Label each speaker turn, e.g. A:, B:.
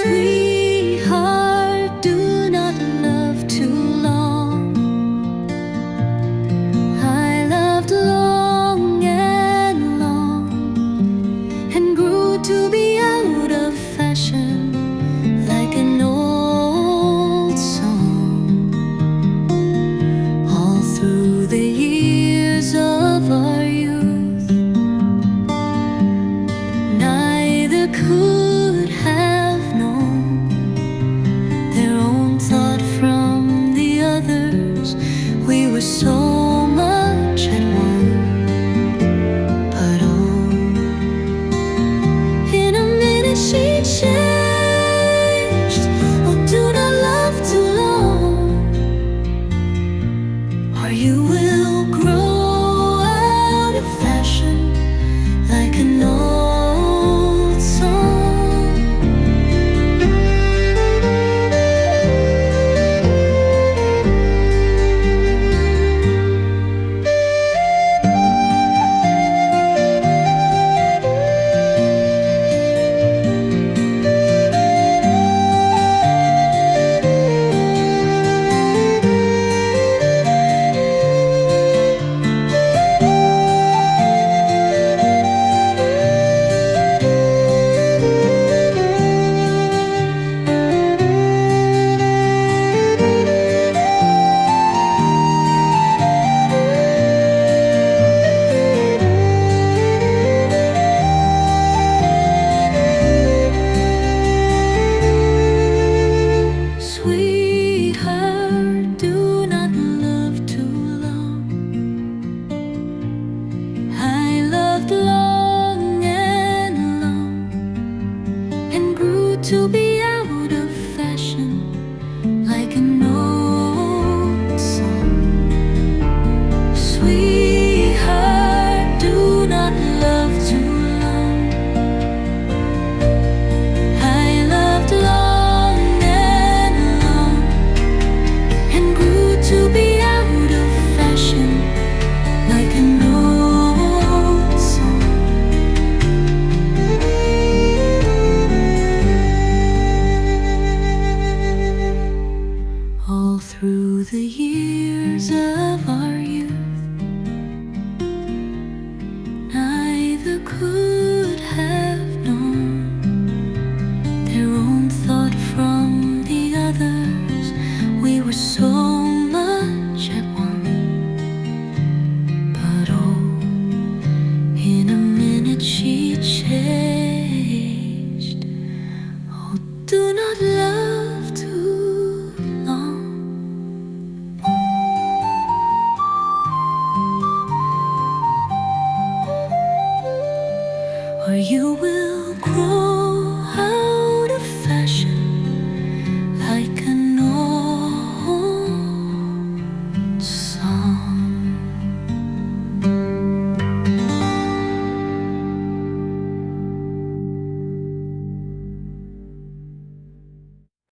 A: Sweetheart, do not love too long. I loved long and long, and grew to be out of fashion, like an old song. All through the years of our youth, neither could have known their own thought from the others. We were so much at one, but oh, in a minute she changed. Oh, do not love too long, or you will grow out of fashion, like an old song. Sweetheart, do not love too long. I loved long and long, and grew to be out of fashion, like an old song. Sweetheart, do not love too long. I loved long and long, and grew to be out of fashion, like an old song. All through the years of our youth, neither could have known their own thought from the others. We were so much at one, but oh, in a minute she changed. Oh, do not love too long, or you will